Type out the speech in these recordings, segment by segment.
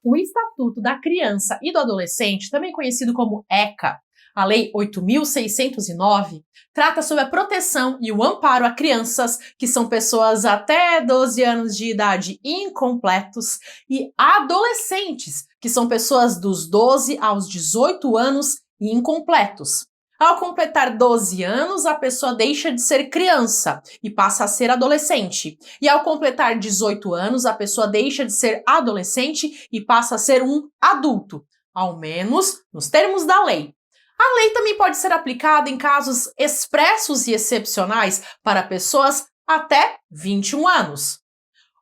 O Estatuto da Criança e do Adolescente, também conhecido como ECA, a Lei 8.609, trata sobre a proteção e o amparo a crianças, que são pessoas até 12 anos de idade incompletos, e adolescentes, que são pessoas dos 12 aos 18 anos incompletos. Ao completar 12 anos, a pessoa deixa de ser criança e passa a ser adolescente. E ao completar 18 anos, a pessoa deixa de ser adolescente e passa a ser um adulto, ao menos nos termos da lei. A lei também pode ser aplicada em casos expressos e excepcionais para pessoas até 21 anos.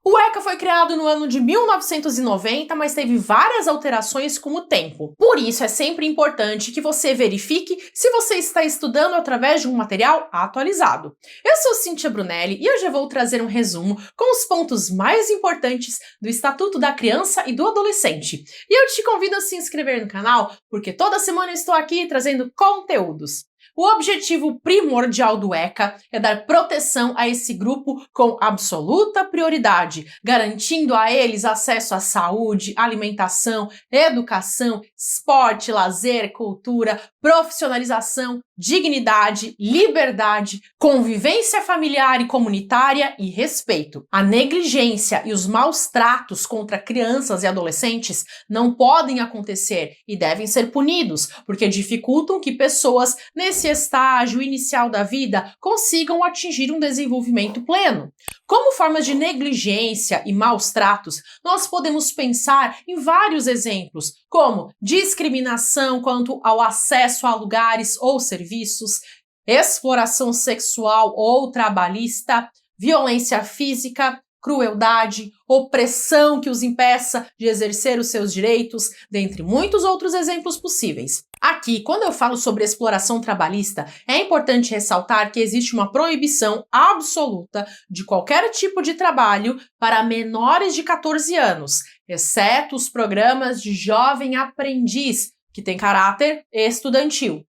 O ECA foi criado no ano de 1990, mas teve várias alterações com o tempo. Por isso, é sempre importante que você verifique se você está estudando através de um material atualizado. Eu sou Cíntia Brunelli e hoje eu vou trazer um resumo com os pontos mais importantes do Estatuto da Criança e do Adolescente. E eu te convido a se inscrever no canal, porque toda semana eu estou aqui trazendo conteúdos. O objetivo primordial do ECA é dar proteção a esse grupo com absoluta prioridade, garantindo a eles acesso à saúde, alimentação, educação, esporte, lazer, cultura, profissionalização, dignidade, liberdade, convivência familiar e comunitária e respeito. A negligência e os maus tratos contra crianças e adolescentes não podem acontecer e devem ser punidos, porque dificultam que pessoas nesse estágio inicial da vida consigam atingir um desenvolvimento pleno. Como formas de negligência e maus tratos, nós podemos pensar em vários exemplos, como discriminação quanto ao acesso a lugares ou serviços, exploração sexual ou trabalhista, violência física, crueldade, opressão que os impeça de exercer os seus direitos, dentre muitos outros exemplos possíveis. Aqui, quando eu falo sobre exploração trabalhista, é importante ressaltar que existe uma proibição absoluta de qualquer tipo de trabalho para menores de 14 anos, exceto os programas de jovem aprendiz, que tem caráter estudantil.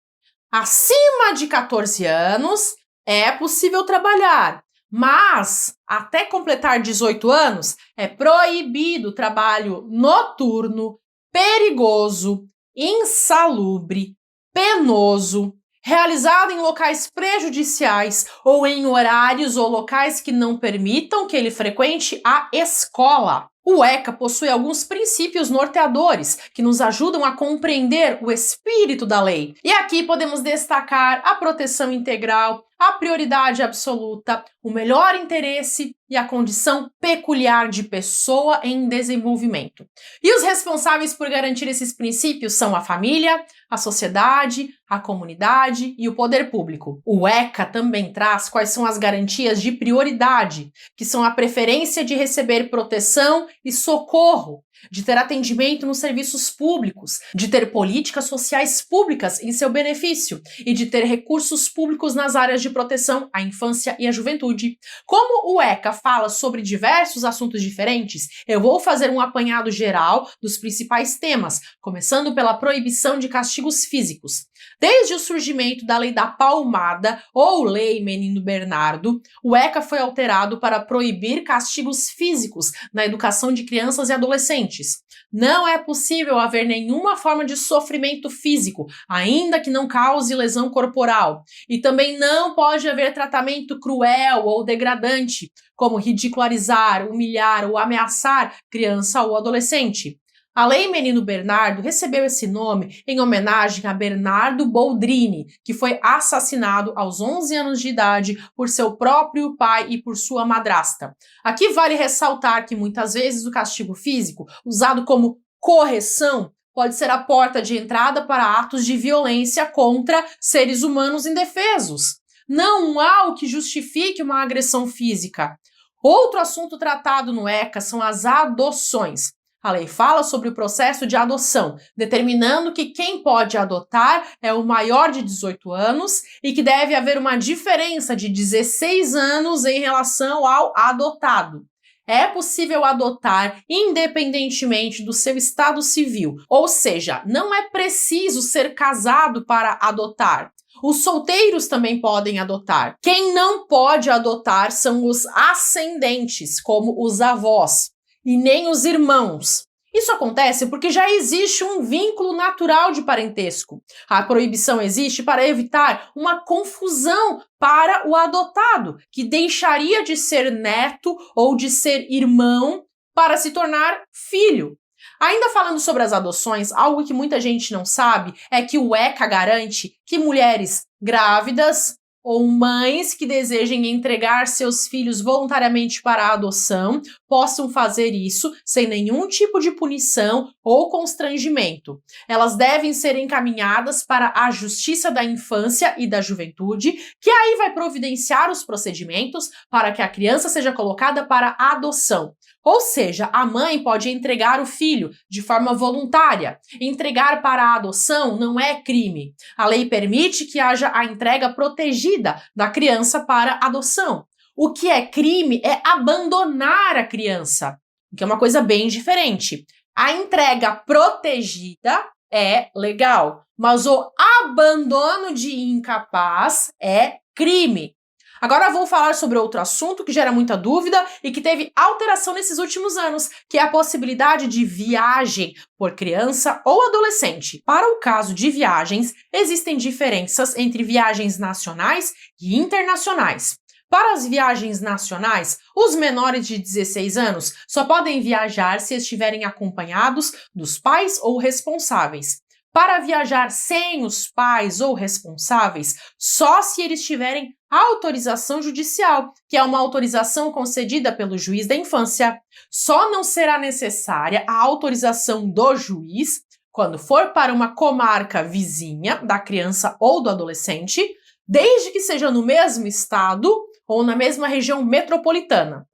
Acima de 14 anos, é possível trabalhar, mas até completar 18 anos, é proibido o trabalho noturno, perigoso, insalubre, penoso, realizado em locais prejudiciais ou em horários ou locais que não permitam que ele frequente a escola. O ECA possui alguns princípios norteadores que nos ajudam a compreender o espírito da lei. E aqui podemos destacar a proteção integral, a prioridade absoluta, o melhor interesse e a condição peculiar de pessoa em desenvolvimento. E os responsáveis por garantir esses princípios são a família, a sociedade, a comunidade e o poder público. O ECA também traz quais são as garantias de prioridade, que são a preferência de receber proteção e socorro, de ter atendimento nos serviços públicos, de ter políticas sociais públicas em seu benefício e de ter recursos públicos nas áreas de proteção à infância e à juventude. Como o ECA fala sobre diversos assuntos diferentes, eu vou fazer um apanhado geral dos principais temas, começando pela proibição de castigos físicos. Desde o surgimento da Lei da Palmada, ou Lei Menino Bernardo, o ECA foi alterado para proibir castigos físicos na educação de crianças e adolescentes. Não é possível haver nenhuma forma de sofrimento físico, ainda que não cause lesão corporal. E também não pode haver tratamento cruel ou degradante, como ridicularizar, humilhar ou ameaçar criança ou adolescente. A Lei Menino Bernardo recebeu esse nome em homenagem a Bernardo Boldrini, que foi assassinado aos 11 anos de idade por seu próprio pai e por sua madrasta. Aqui vale ressaltar que muitas vezes o castigo físico, usado como correção, pode ser a porta de entrada para atos de violência contra seres humanos indefesos. Não há o que justifique uma agressão física. Outro assunto tratado no ECA são as adoções. A lei fala sobre o processo de adoção, determinando que quem pode adotar é o maior de 18 anos e que deve haver uma diferença de 16 anos em relação ao adotado. É possível adotar independentemente do seu estado civil, ou seja, não é preciso ser casado para adotar. Os solteiros também podem adotar. Quem não pode adotar são os ascendentes, como os avós, e nem os irmãos. Isso acontece porque já existe um vínculo natural de parentesco. A proibição existe para evitar uma confusão para o adotado, que deixaria de ser neto ou de ser irmão para se tornar filho. Ainda falando sobre as adoções, algo que muita gente não sabe é que o ECA garante que mulheres grávidas ou mães que desejem entregar seus filhos voluntariamente para a adoção possam fazer isso sem nenhum tipo de punição ou constrangimento. Elas devem ser encaminhadas para a Justiça da Infância e da Juventude, que aí vai providenciar os procedimentos para que a criança seja colocada para adoção. Ou seja, a mãe pode entregar o filho de forma voluntária. Entregar para a adoção não é crime. A lei permite que haja a entrega protegida da criança para adoção. O que é crime é abandonar a criança, o que é uma coisa bem diferente. A entrega protegida é legal, mas o abandono de incapaz é crime. Agora vou falar sobre outro assunto que gera muita dúvida e que teve alteração nesses últimos anos, que é a possibilidade de viagem por criança ou adolescente. Para o caso de viagens, existem diferenças entre viagens nacionais e internacionais. Para as viagens nacionais, os menores de 16 anos só podem viajar se estiverem acompanhados dos pais ou responsáveis. Para viajar sem os pais ou responsáveis, só se eles tiverem autorização judicial, que é uma autorização concedida pelo juiz da infância. Só não será necessária a autorização do juiz quando for para uma comarca vizinha da criança ou do adolescente, desde que seja no mesmo estado ou na mesma região metropolitana.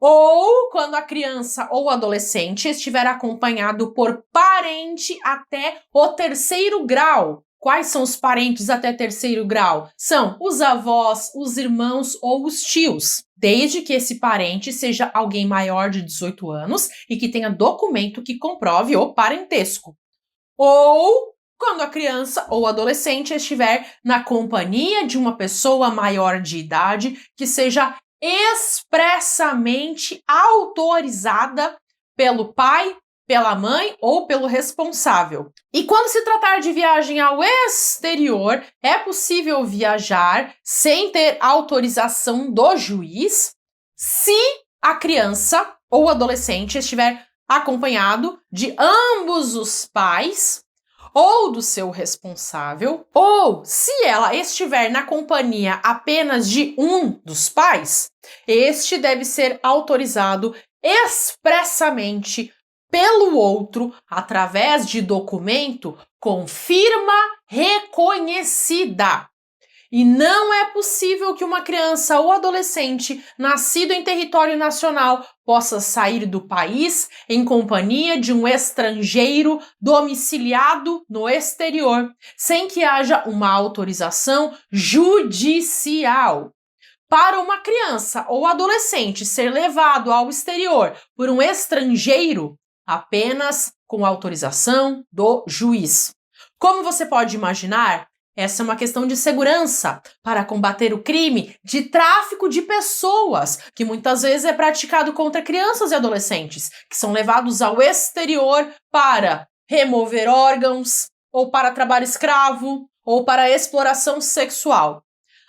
Ou quando a criança ou adolescente estiver acompanhado por parente até o 3º grau. Quais são os parentes até 3º grau? São os avós, os irmãos ou os tios, desde que esse parente seja alguém maior de 18 anos e que tenha documento que comprove o parentesco. Ou quando a criança ou adolescente estiver na companhia de uma pessoa maior de idade que seja expressamente autorizada pelo pai, pela mãe ou pelo responsável. E quando se tratar de viagem ao exterior, é possível viajar sem ter autorização do juiz se a criança ou adolescente estiver acompanhado de ambos os pais ou do seu responsável, ou se ela estiver na companhia apenas de um dos pais, este deve ser autorizado expressamente pelo outro através de documento com firma reconhecida. E não é possível que uma criança ou adolescente nascido em território nacional possa sair do país em companhia de um estrangeiro domiciliado no exterior, sem que haja uma autorização judicial. Para uma criança ou adolescente ser levado ao exterior por um estrangeiro, apenas com autorização do juiz. Como você pode imaginar, essa é uma questão de segurança para combater o crime de tráfico de pessoas, que muitas vezes é praticado contra crianças e adolescentes, que são levados ao exterior para remover órgãos, ou para trabalho escravo, ou para exploração sexual.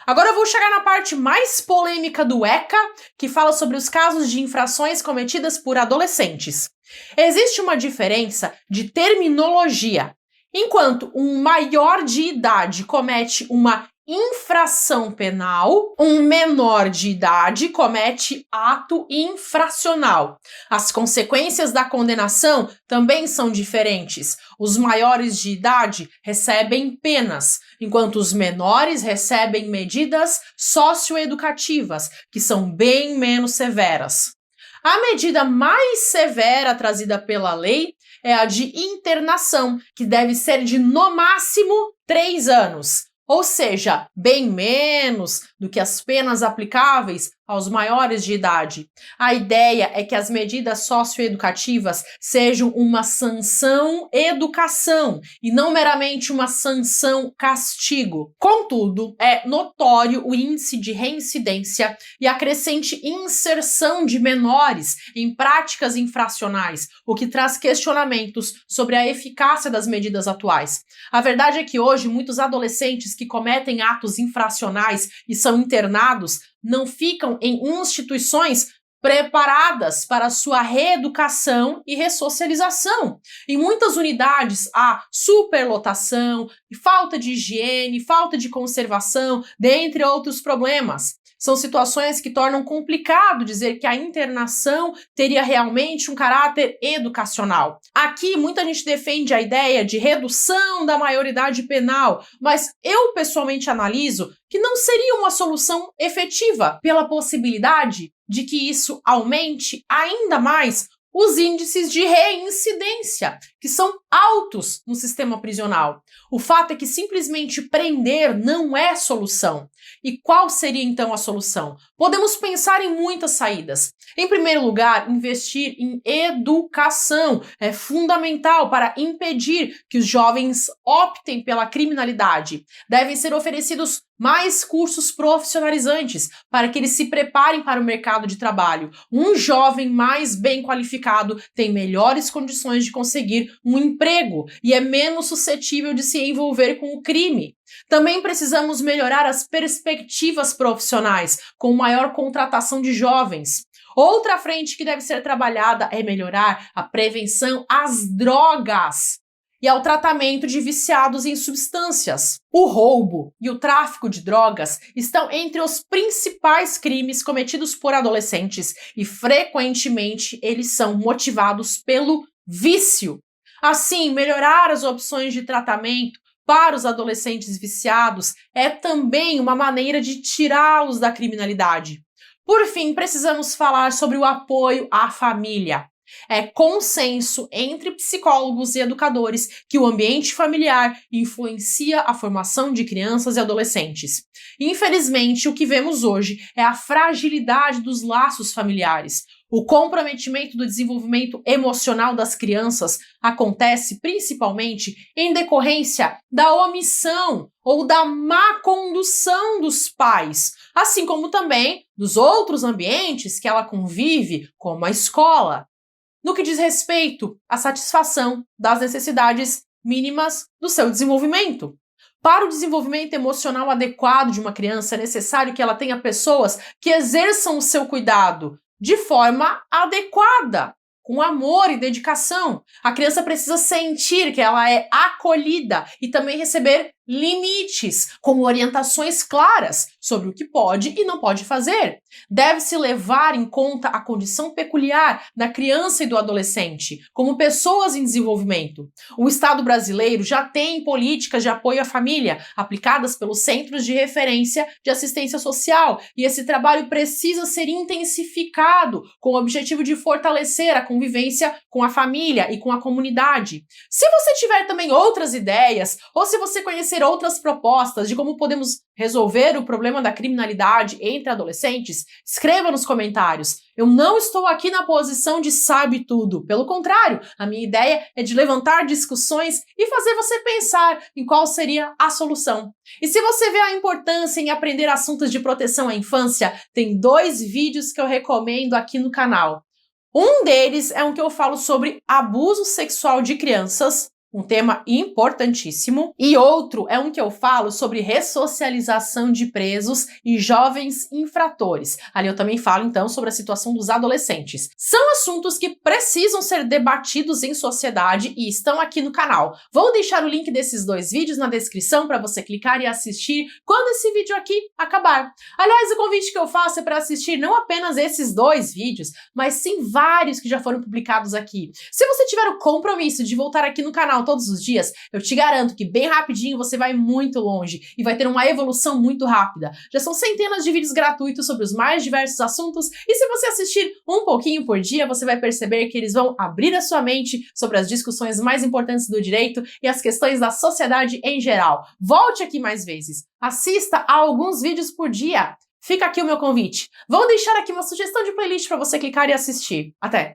Agora eu vou chegar na parte mais polêmica do ECA, que fala sobre os casos de infrações cometidas por adolescentes. Existe uma diferença de terminologia. Enquanto um maior de idade comete uma infração penal, um menor de idade comete ato infracional. As consequências da condenação também são diferentes. Os maiores de idade recebem penas, enquanto os menores recebem medidas socioeducativas, que são bem menos severas. A medida mais severa trazida pela lei é a de internação, que deve ser de no máximo 3 anos, ou seja, bem menos do que as penas aplicáveis aos maiores de idade. A ideia é que as medidas socioeducativas sejam uma sanção-educação e não meramente uma sanção-castigo. Contudo, é notório o índice de reincidência e a crescente inserção de menores em práticas infracionais, o que traz questionamentos sobre a eficácia das medidas atuais. A verdade é que hoje muitos adolescentes que cometem atos infracionais e são internados não ficam em instituições preparadas para sua reeducação e ressocialização. Em muitas unidades há superlotação, falta de higiene, falta de conservação, dentre outros problemas. São situações que tornam complicado dizer que a internação teria realmente um caráter educacional. Aqui, muita gente defende a ideia de redução da maioridade penal, mas eu pessoalmente analiso que não seria uma solução efetiva, pela possibilidade de que isso aumente ainda mais os índices de reincidência, que são altos no sistema prisional. O fato é que simplesmente prender não é solução. E qual seria então a solução? Podemos pensar em muitas saídas. Em primeiro lugar, investir em educação é fundamental para impedir que os jovens optem pela criminalidade. Devem ser oferecidos mais cursos profissionalizantes para que eles se preparem para o mercado de trabalho. Um jovem mais bem qualificado tem melhores condições de conseguir um emprego e é menos suscetível de se envolver com o crime. Também precisamos melhorar as perspectivas profissionais, com maior contratação de jovens. Outra frente que deve ser trabalhada é melhorar a prevenção às drogas e ao tratamento de viciados em substâncias. O roubo e o tráfico de drogas estão entre os principais crimes cometidos por adolescentes e, frequentemente, eles são motivados pelo vício. Assim, melhorar as opções de tratamento para os adolescentes viciados é também uma maneira de tirá-los da criminalidade. Por fim, precisamos falar sobre o apoio à família. É consenso entre psicólogos e educadores que o ambiente familiar influencia a formação de crianças e adolescentes. Infelizmente, o que vemos hoje é a fragilidade dos laços familiares. O comprometimento do desenvolvimento emocional das crianças acontece principalmente em decorrência da omissão ou da má condução dos pais, assim como também dos outros ambientes que ela convive, como a escola. No que diz respeito à satisfação das necessidades mínimas do seu desenvolvimento. Para o desenvolvimento emocional adequado de uma criança, é necessário que ela tenha pessoas que exerçam o seu cuidado de forma adequada, com amor e dedicação. A criança precisa sentir que ela é acolhida e também receber limites, com orientações claras sobre o que pode e não pode fazer. Deve-se levar em conta a condição peculiar da criança e do adolescente, como pessoas em desenvolvimento. O Estado brasileiro já tem políticas de apoio à família, aplicadas pelos Centros de Referência de Assistência Social, e esse trabalho precisa ser intensificado com o objetivo de fortalecer a convivência com a família e com a comunidade. Se você tiver também outras ideias, ou se você conhecer outras propostas de como podemos resolver o problema da criminalidade entre adolescentes, escreva nos comentários. Eu não estou aqui na posição de sabe tudo. Pelo contrário, a minha ideia é de levantar discussões e fazer você pensar em qual seria a solução. E se você vê a importância em aprender assuntos de proteção à infância, tem 2 vídeos que eu recomendo aqui no canal. Um deles é um que eu falo sobre abuso sexual de crianças, um tema importantíssimo, e outro é um que eu falo sobre ressocialização de presos e jovens infratores. Ali eu também falo, então, sobre a situação dos adolescentes. São assuntos que precisam ser debatidos em sociedade e estão aqui no canal. Vou deixar o link desses 2 vídeos na descrição para você clicar e assistir quando esse vídeo aqui acabar. Aliás, o convite que eu faço é para assistir não apenas esses 2 vídeos, mas sim vários que já foram publicados aqui. Se você tiver o compromisso de voltar aqui no canal canal todos os dias, eu te garanto que bem rapidinho você vai muito longe e vai ter uma evolução muito rápida. Já são centenas de vídeos gratuitos sobre os mais diversos assuntos e se você assistir um pouquinho por dia, você vai perceber que eles vão abrir a sua mente sobre as discussões mais importantes do direito e as questões da sociedade em geral. Volte aqui mais vezes. Assista a alguns vídeos por dia. Fica aqui o meu convite. Vou deixar aqui uma sugestão de playlist para você clicar e assistir. Até!